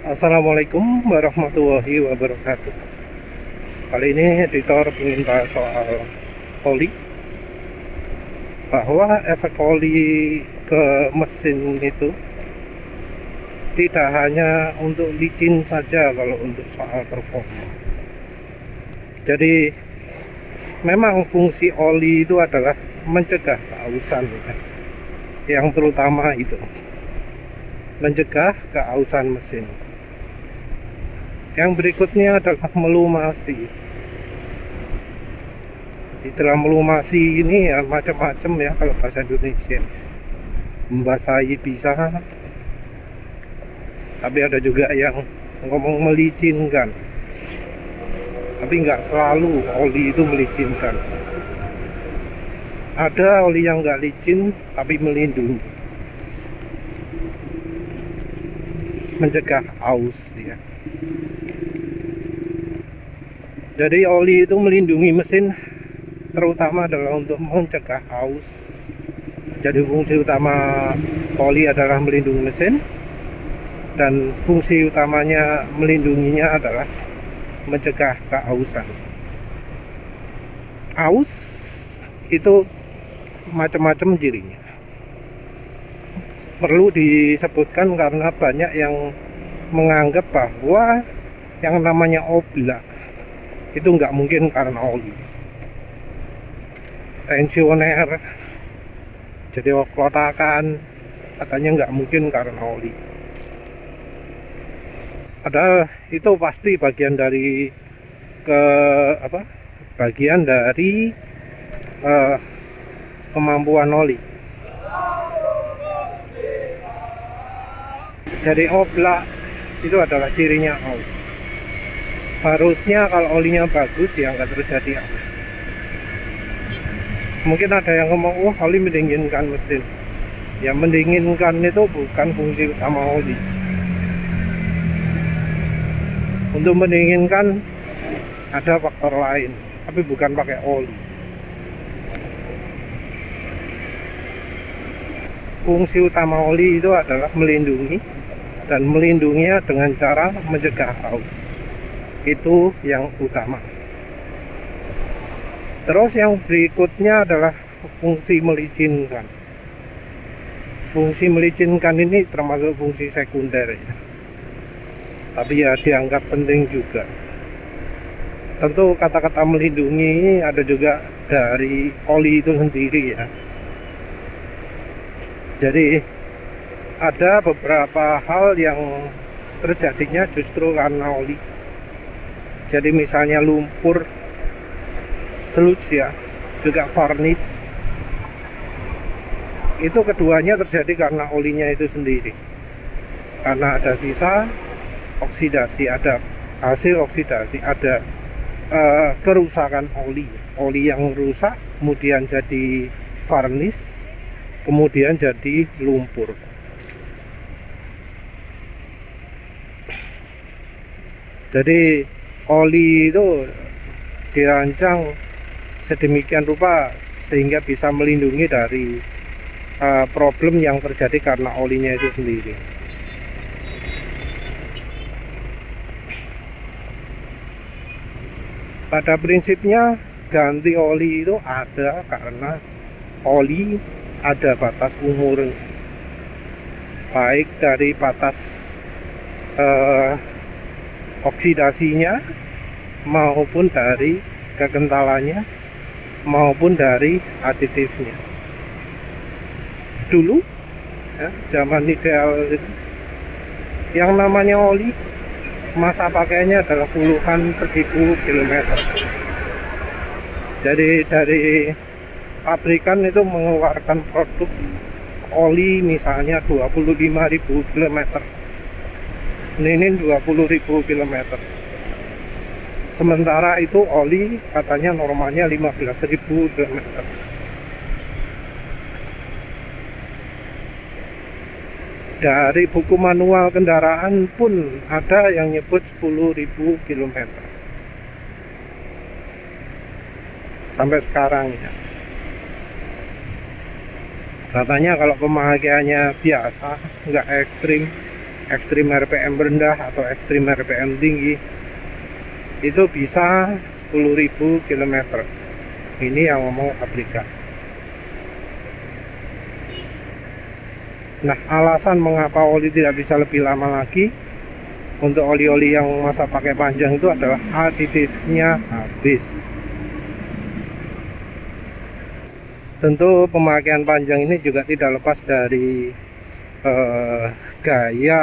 Assalamualaikum warahmatullahi wabarakatuh. Kali ini editor ingin bahas soal oli, bahwa efek oli ke mesin itu tidak hanya untuk licin saja kalau untuk soal performa. Jadi memang fungsi oli itu adalah mencegah kehausan, ya. Yang terutama itu mencegah kehausan mesin. Yang berikutnya adalah melumasi. Istilah melumasi ini ya macam-macam ya kalau bahasa Indonesia. Membasahi bisa, tapi ada juga yang ngomong melicinkan. Tapi nggak selalu oli itu melicinkan. Ada oli yang nggak licin tapi melindungi, mencegah aus, ya. Jadi oli itu melindungi mesin terutama adalah untuk mencegah aus. Jadi fungsi utama oli adalah melindungi mesin, dan fungsi utamanya melindunginya adalah mencegah kehausan. Aus itu macam-macam cirinya. Perlu disebutkan karena banyak yang menganggap bahwa yang namanya oblak itu nggak mungkin karena oli. Tensioner, jadi klotakan, katanya nggak mungkin karena oli. Padahal itu pasti bagian dari bagian dari kemampuan oli. Jadi oblak itu adalah cirinya aus. Harusnya kalau olinya bagus ya nggak terjadi aus. Mungkin ada yang ngomong, wah oli mendinginkan mesin. Ya mendinginkan itu bukan fungsi utama oli. Untuk mendinginkan ada faktor lain, tapi bukan pakai oli. Fungsi utama oli itu adalah melindungi, dan melindunginya dengan cara mencegah aus. Itu yang utama. Terus yang berikutnya adalah fungsi melicinkan. Fungsi melicinkan ini termasuk fungsi sekunder, ya. Tapi ya dianggap penting juga. Tentu kata-kata melindungi ada juga dari oli itu sendiri, ya. Jadi ada beberapa hal yang terjadinya justru karena oli. Jadi misalnya lumpur, sludge, ya, juga varnish, itu keduanya terjadi karena olinya itu sendiri. Karena ada sisa oksidasi, ada hasil oksidasi, ada kerusakan oli. Oli yang rusak kemudian jadi varnish, kemudian jadi lumpur. Jadi oli itu dirancang sedemikian rupa sehingga bisa melindungi dari problem yang terjadi karena olinya itu sendiri. Pada prinsipnya ganti oli itu ada karena oli ada batas umurnya, baik dari batas oksidasinya maupun dari kekentalannya maupun dari aditifnya. Dulu ya, zaman ideal itu, yang namanya oli masa pakainya adalah puluhan ribu kilometer. Jadi dari pabrikan itu mengeluarkan produk oli misalnya 25.000 kilometer, ini 20.000 kilometer. Sementara itu oli katanya normalnya 15.000 kilometer. Dari buku manual kendaraan pun ada yang nyebut 10.000 kilometer sampai sekarang, ya. Katanya kalau pemakaiannya biasa, nggak ekstrim, ekstrim RPM rendah atau ekstrim RPM tinggi, itu bisa 10.000 km. Ini yang ngomong pabrikan. Nah, alasan mengapa oli tidak bisa lebih lama lagi untuk oli-oli yang masa pakai panjang itu adalah aditifnya habis. Tentu pemakaian panjang ini juga tidak lepas dari gaya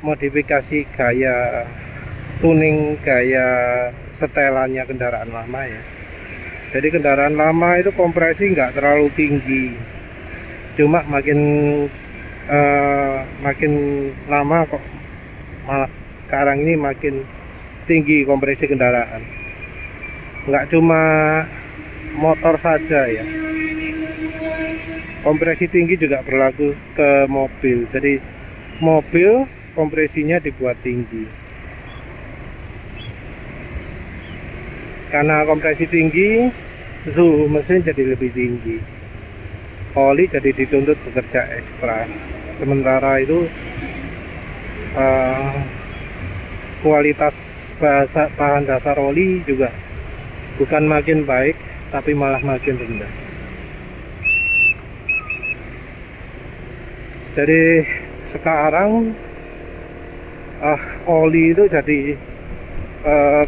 modifikasi, gaya tuning, gaya setelannya kendaraan lama ya. Jadi kendaraan lama itu kompresi nggak terlalu tinggi, cuma makin lama kok malah sekarang ini makin tinggi kompresi kendaraan. Nggak cuma motor saja ya, kompresi tinggi juga berlaku ke mobil. Jadi mobil kompresinya dibuat tinggi. Karena kompresi tinggi, suhu mesin jadi lebih tinggi, oli jadi dituntut bekerja ekstra. Sementara itu kualitas bahan dasar oli juga bukan makin baik, tapi malah makin rendah. Jadi sekarang oli itu jadi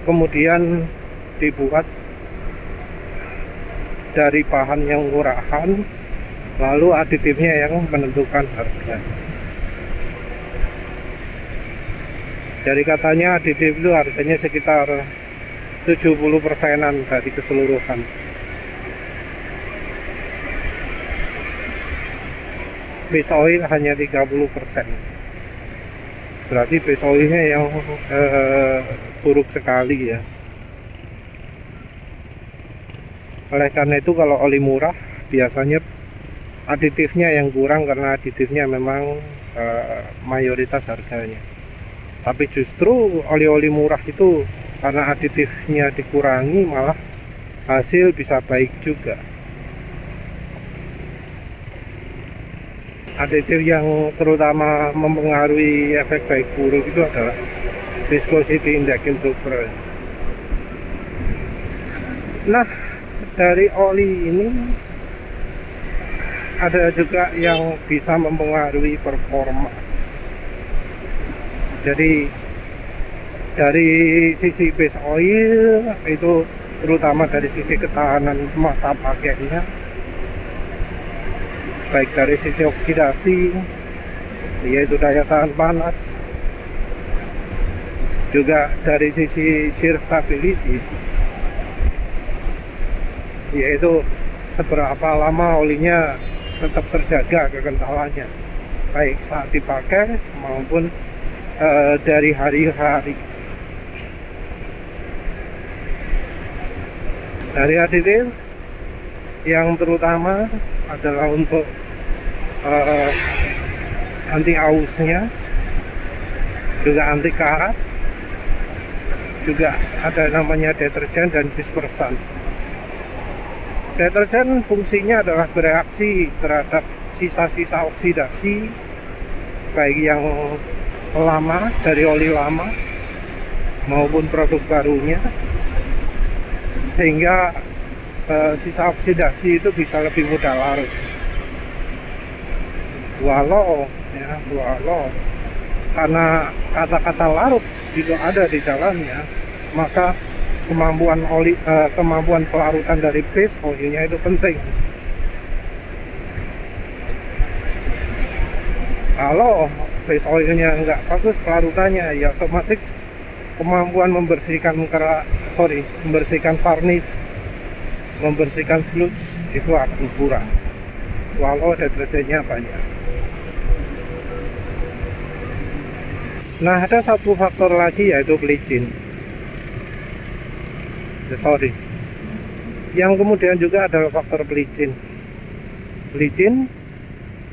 kemudian dibuat dari bahan yang murahan, lalu aditifnya yang menentukan harga. Jadi katanya aditif itu harganya sekitar 70%-an dari keseluruhan. Base oil hanya 30%. Berarti base oilnya yang buruk sekali ya. Oleh karena itu kalau oli murah biasanya aditifnya yang kurang, karena aditifnya memang mayoritas harganya. Tapi justru oli-oli murah itu karena aditifnya dikurangi malah hasil bisa baik juga. Aditif yang terutama mempengaruhi efek baik buruk itu adalah viscosity index improver. Nah, dari oli ini ada juga yang bisa mempengaruhi performa. Jadi dari sisi base oil itu terutama dari sisi ketahanan masa pakainya, baik dari sisi oksidasi yaitu daya tahan panas, juga dari sisi shear stability yaitu seberapa lama olinya tetap terjaga kekentalannya, baik saat dipakai maupun dari hari-hari. Dari aditif yang terutama adalah untuk anti ausnya, juga anti karat, juga ada namanya deterjen dan dispersan. Deterjen fungsinya adalah bereaksi terhadap sisa-sisa oksidasi, baik yang lama dari oli lama maupun produk barunya, sehingga sisa oksidasi itu bisa lebih mudah larut. Walau karena kata-kata larut itu ada di dalamnya, maka kemampuan pelarutan dari base oilnya itu penting. Kalau base oilnya nggak bagus pelarutannya, ya otomatis kemampuan membersihkan varnish, membersihkan sludge itu akan kurang walau deterjennya banyak. Nah, ada satu faktor lagi yaitu bleaching. Yang kemudian juga adalah faktor bleaching. Bleaching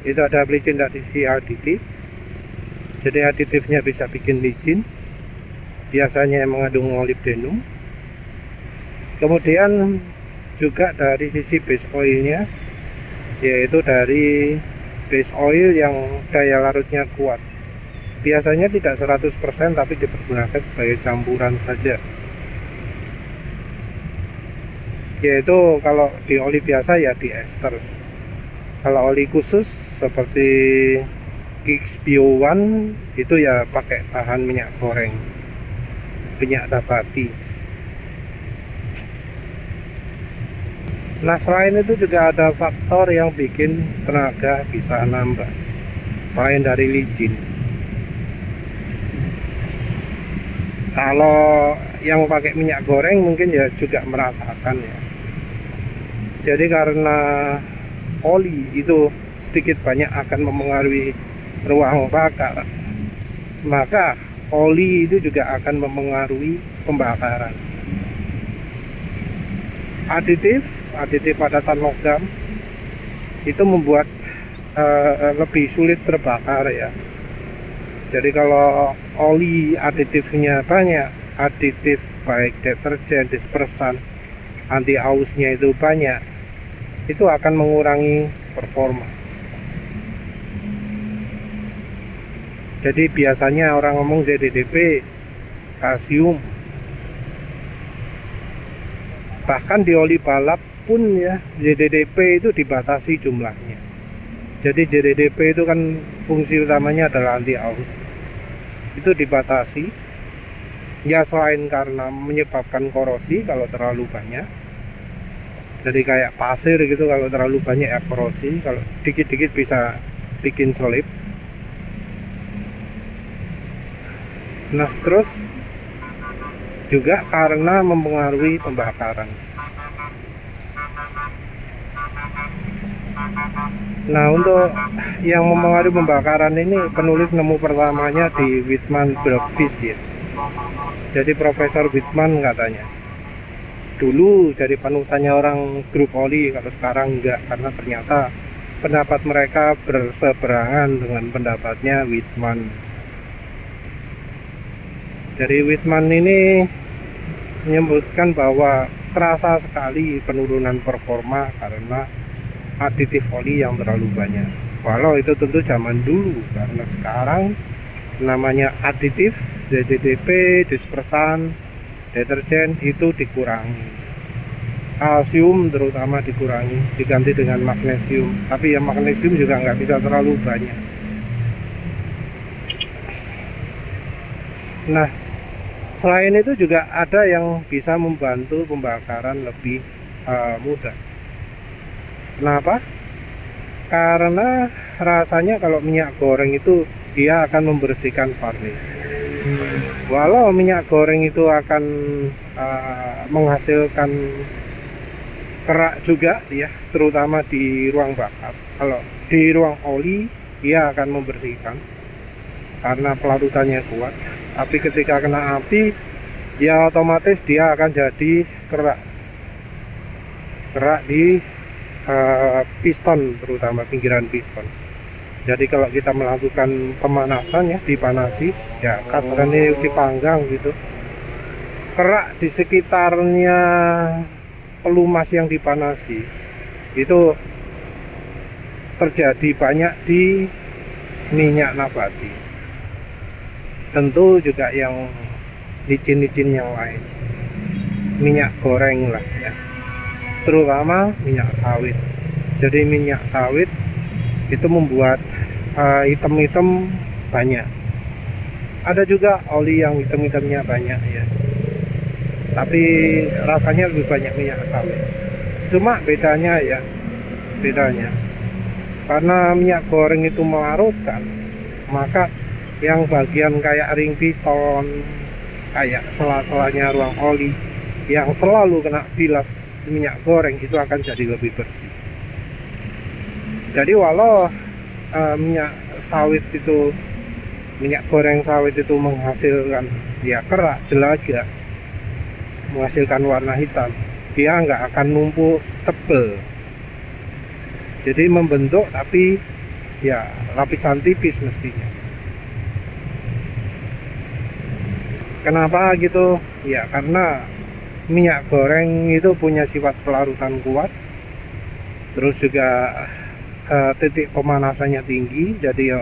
itu ada bleaching dari si aditif. Jadi aditifnya bisa bikin licin, biasanya yang mengandung molybdenum. Kemudian juga dari sisi base oilnya, yaitu dari base oil yang daya larutnya kuat. biasanya tidak 100% tapi dipergunakan sebagai campuran saja, yaitu kalau di oli biasa ya di ester. Kalau oli khusus seperti Kicks Bio One itu ya pakai bahan minyak goreng, minyak nabati. Nah, selain itu juga ada faktor yang bikin tenaga bisa nambah selain dari licin. Kalau yang pakai minyak goreng mungkin ya juga merasakan ya. Jadi karena oli itu sedikit banyak akan memengaruhi ruang bakar, maka oli itu juga akan memengaruhi pembakaran. Aditif padatan logam itu membuat lebih sulit terbakar ya. Jadi kalau oli aditifnya banyak, aditif baik deterjen, dispersan, anti ausnya itu banyak, itu akan mengurangi performa. Jadi biasanya orang ngomong ZDDP, kalsium. Bahkan di oli balap pun ya ZDDP itu dibatasi jumlahnya. Jadi ZDDP itu kan fungsi utamanya adalah anti aus. Itu dibatasi. Ya selain karena menyebabkan korosi kalau terlalu banyak. Jadi kayak pasir gitu, kalau terlalu banyak ya korosi, kalau dikit-dikit bisa bikin selip. Nah, terus juga karena mempengaruhi pembakaran. Nah, untuk yang mempengaruhi pembakaran ini penulis nemu pertamanya di Whitman Brockfish ya. Jadi Profesor Whitman katanya dulu jadi panutannya orang grup oli, kalau sekarang enggak, karena ternyata pendapat mereka berseberangan dengan pendapatnya Whitman. Jadi Whitman ini menyebutkan bahwa kerasa sekali penurunan performa karena aditif oli yang terlalu banyak. Walau itu tentu zaman dulu, karena sekarang namanya aditif, ZDDP, dispersan, deterjen itu dikurangi, kalsium terutama dikurangi, diganti dengan magnesium. Tapi ya magnesium juga nggak bisa terlalu banyak. Nah, selain itu juga ada yang bisa membantu pembakaran lebih mudah. Kenapa? Karena rasanya kalau minyak goreng itu dia akan membersihkan varnish. Walau minyak goreng itu akan menghasilkan kerak juga ya, terutama di ruang bakar. Kalau di ruang oli dia akan membersihkan karena pelarutannya kuat. Tapi ketika kena api ya otomatis dia akan jadi kerak di piston, terutama pinggiran piston. Jadi kalau kita melakukan pemanasan ya, dipanasi ya, kasarannya uji panggang gitu, kerak di sekitarnya pelumas yang dipanasi itu terjadi banyak di minyak nabati. Tentu juga yang licin-licin yang lain, minyak goreng lah ya, terutama minyak sawit. Jadi minyak sawit itu membuat hitam-hitam banyak. Ada juga oli yang hitam-hitamnya banyak ya, tapi rasanya lebih banyak minyak sawit. Cuma bedanya karena minyak goreng itu melarutkan, maka yang bagian kayak ring piston, kayak sela-selanya ruang oli yang selalu kena bilas minyak goreng itu akan jadi lebih bersih. Jadi walau minyak goreng sawit itu menghasilkan ya kerak, jelaga, menghasilkan warna hitam, dia nggak akan numpuk tebel. Jadi membentuk tapi ya lapisan tipis mestinya. Kenapa gitu? Ya karena minyak goreng itu punya sifat pelarutan kuat, terus juga titik pemanasannya tinggi. Jadi ya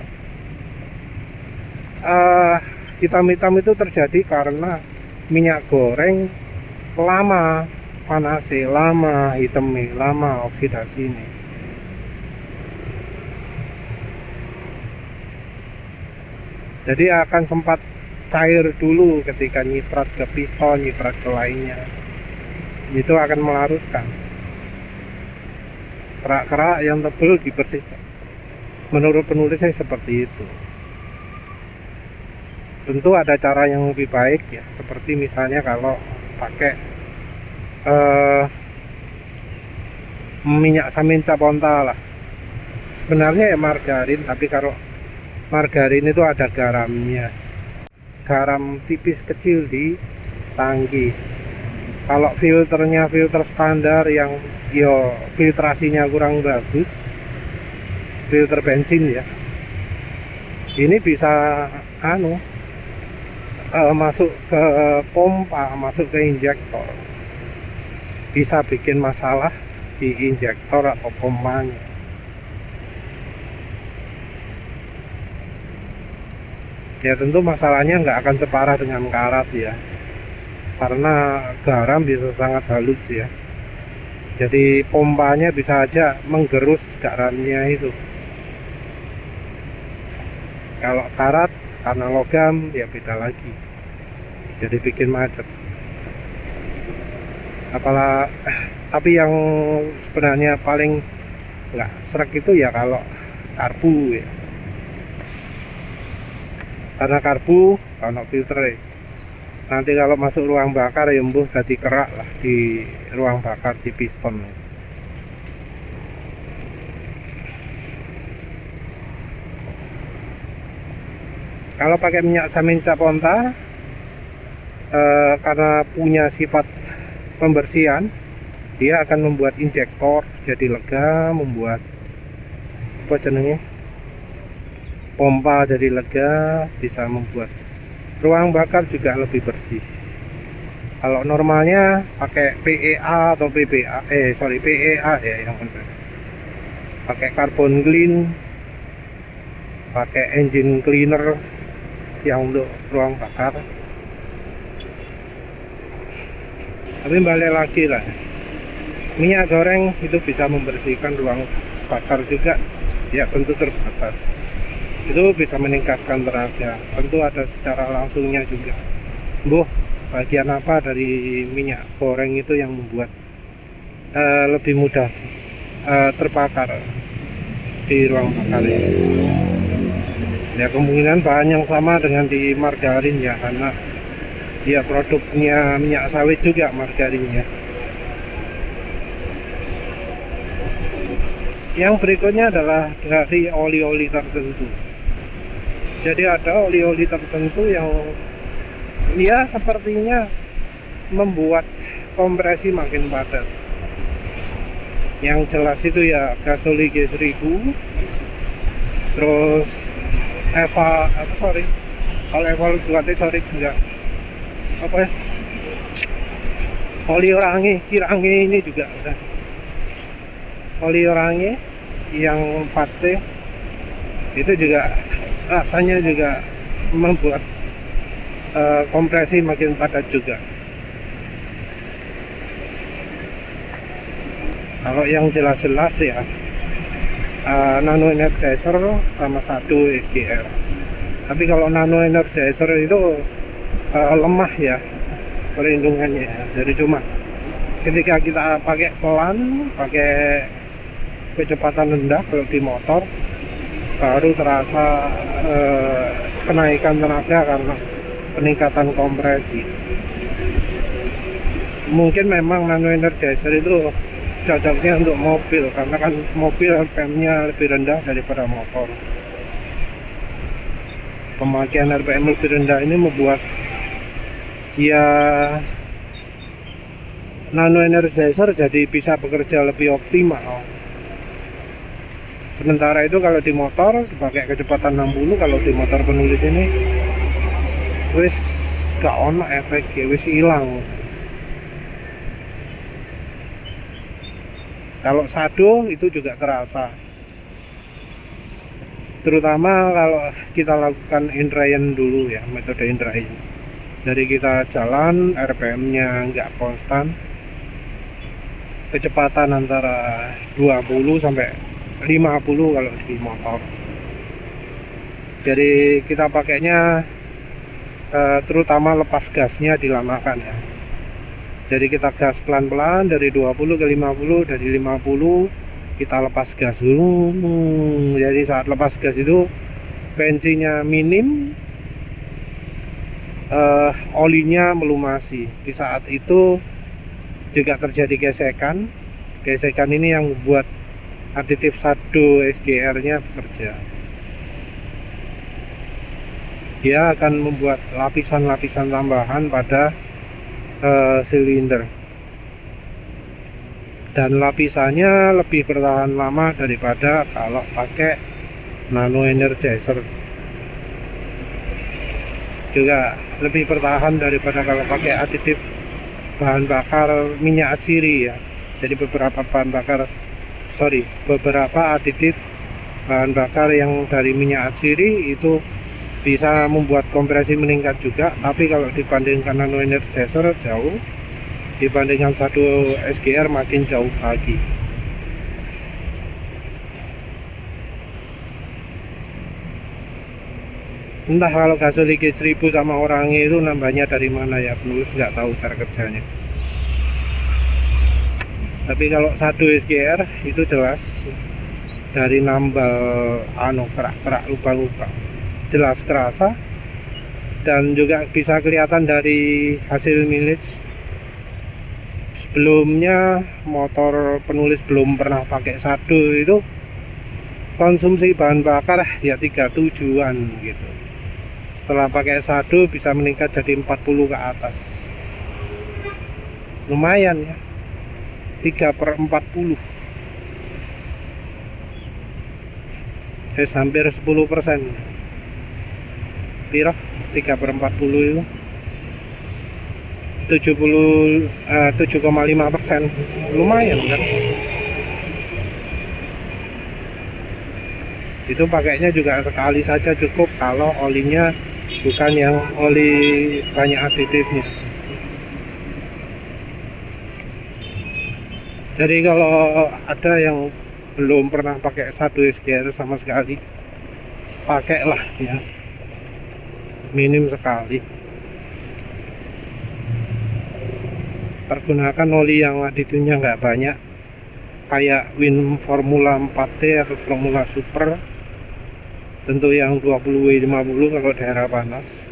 eh, hitam-hitam itu terjadi karena minyak goreng lama panasnya, lama hitamnya, lama oksidasi ini. Jadi akan sempat cair dulu ketika nyiprat ke piston, nyiprat ke lainnya. Itu akan melarutkan. Kerak-kerak yang tebal dibersihkan. Menurut penulisnya seperti itu. Tentu ada cara yang lebih baik ya, seperti misalnya kalau pakai minyak samin caponta lah. Sebenarnya ya margarin, tapi kalau margarin itu ada garamnya, garam tipis kecil di tangki. Kalau filternya filter standar yang filtrasinya kurang bagus, filter bensin ya, ini bisa masuk ke pompa, masuk ke injektor, bisa bikin masalah di injektor atau pompanya. Ya tentu masalahnya nggak akan separah dengan karat ya, karena garam bisa sangat halus ya. Jadi pompanya bisa aja menggerus garamnya itu. Kalau karat karena logam ya beda lagi, jadi bikin macet. Tapi yang sebenarnya paling nggak srek itu ya kalau karbu ya, karena karbu kalau filter nanti kalau masuk ruang bakar ya mbuh jadi kerak lah di ruang bakar di piston. Kalau pakai minyak samin caponta karena punya sifat pembersihan, dia akan membuat injektor jadi lega, membuat pompa jadi lega, bisa membuat ruang bakar juga lebih bersih. Kalau normalnya pakai PEA atau PEA ya yang benar, pakai carbon clean, pakai engine cleaner yang untuk ruang bakar. Tapi balik lagi lah, minyak goreng itu bisa membersihkan ruang bakar juga ya, tentu terbatas. Itu bisa meningkatkan tenaga, tentu ada secara langsungnya juga. Bagian apa dari minyak goreng itu yang membuat lebih mudah terbakar di ruang bakar ini? Ya kemungkinan bahan yang sama dengan di margarin ya, karena ya produknya minyak sawit juga margarinnya. Yang berikutnya adalah dari oli-oli tertentu. Jadi ada oli-oli tertentu yang ya sepertinya membuat kompresi makin padat. Yang jelas itu ya gasoli G1000, terus kalau oli Kirangi ini juga ada. Oli Orange yang 4T itu juga rasanya juga membuat kompresi makin padat juga. Kalau yang jelas-jelas ya Nano Energizer sama 1 SGR. Tapi kalau Nano Energizer itu lemah ya perlindungannya. Jadi cuma ketika kita pakai pelan, pakai kecepatan rendah kalau di motor, baru terasa kenaikan tenaga karena peningkatan kompresi. Mungkin memang Nano Energizer itu cocoknya untuk mobil, karena kan mobil RPM-nya lebih rendah daripada motor. Pemakaian RPM lebih rendah ini membuat ya Nano Energizer jadi bisa bekerja lebih optimal. Sementara itu kalau di motor dipakai kecepatan 60, kalau di motor penulis ini wis gak ono efek, wis hilang. Kalau Sado itu juga terasa. terutama kalau kita lakukan indrayan dulu ya, metode indrayan. Dari kita jalan, RPM-nya nggak konstan, kecepatan antara 20 sampai 50 kalau di motor. Jadi kita pakainya terutama lepas gasnya dilamakan ya. Jadi kita gas pelan-pelan dari 20 ke 50, dari 50 kita lepas gas dulu. Jadi saat lepas gas itu bensinnya minim, olinya melumasi. Di saat itu juga terjadi gesekan. Gesekan ini yang membuat aditif Shado SGR-nya bekerja. Dia akan membuat lapisan-lapisan tambahan pada silinder, dan lapisannya lebih bertahan lama daripada kalau pakai nano energizer. Juga lebih bertahan daripada kalau pakai aditif bahan bakar minyak atsiri ya. Jadi beberapa aditif bahan bakar yang dari minyak atsiri itu bisa membuat kompresi meningkat juga, tapi kalau dibandingkan nano energizer jauh, dibandingkan Shado SGR makin jauh lagi. Entah kalau gas leakage 1000 sama orangnya itu nambahnya dari mana ya, penulis nggak tahu cara kerjanya. Tapi kalau Shado SGR itu jelas dari nambal kerak-kerak lubang-lubang, jelas kerasa, dan juga bisa kelihatan dari hasil mileage. Sebelumnya motor penulis belum pernah pakai Shado itu konsumsi bahan bakar ya 37-an gitu. Setelah pakai Shado bisa meningkat jadi 40 ke atas. Lumayan ya, 3/40, hampir 10%. Piro 3/40 itu 7,5%. Lumayan kan. Itu pakainya juga sekali saja cukup kalau olinya bukan yang oli banyak aditifnya. Jadi kalau ada yang belum pernah pakai Shado SGR sama sekali, pakailah ya, minim sekali. Pergunakan oli yang aditifnya nggak banyak, kayak Win Formula 4T atau Formula Super, tentu yang 20W50 kalau daerah panas.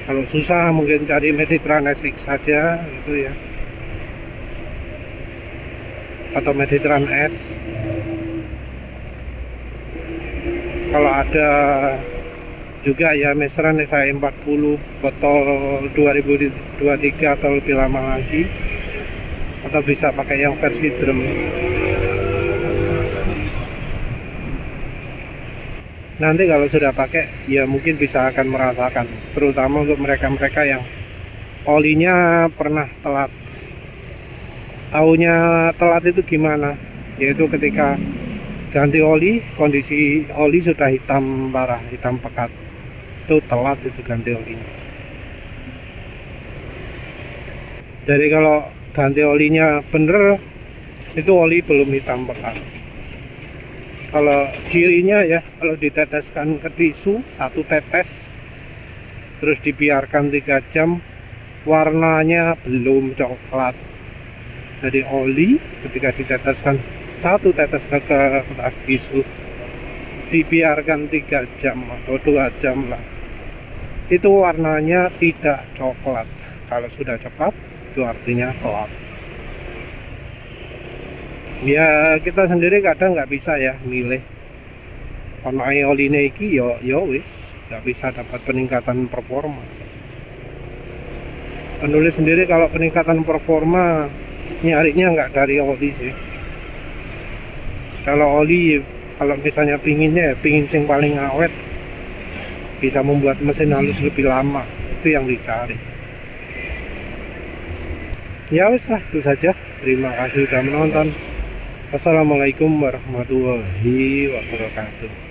Kalau susah mungkin cari Meditran SX saja gitu ya, atau Meditran S. Kalau ada juga ya Mesran SAE 40 botol 2023 atau lebih lama lagi, atau bisa pakai yang versi drum. Nanti kalau sudah pakai ya mungkin bisa akan merasakan, terutama untuk mereka-mereka yang olinya pernah telat. Taunya telat itu gimana? Yaitu ketika ganti oli, kondisi oli sudah hitam parah, hitam pekat. Itu telat, itu ganti olinya. Jadi kalau ganti olinya bener, itu oli belum hitam pekat. Kalau cirinya ya, kalau diteteskan ke tisu, 1 tetes terus dibiarkan 3 jam, warnanya belum coklat. Jadi oli ketika diteteskan 1 tetes ke kertas tisu, dibiarkan 3 jam atau 2 jam lah, itu warnanya tidak coklat. Kalau sudah coklat itu artinya telat. Ya kita sendiri kadang nggak bisa ya milih ono oline iki yo wis nggak bisa dapat peningkatan performa. Penulis sendiri kalau peningkatan performa nyarinya nggak dari oli sih. Kalau oli, kalau misalnya pinginnya pingin sing paling awet, bisa membuat mesin halus lebih lama, itu yang dicari. Ya wis lah, itu saja. Terima kasih sudah menonton. Assalamualaikum warahmatullahi wabarakatuh.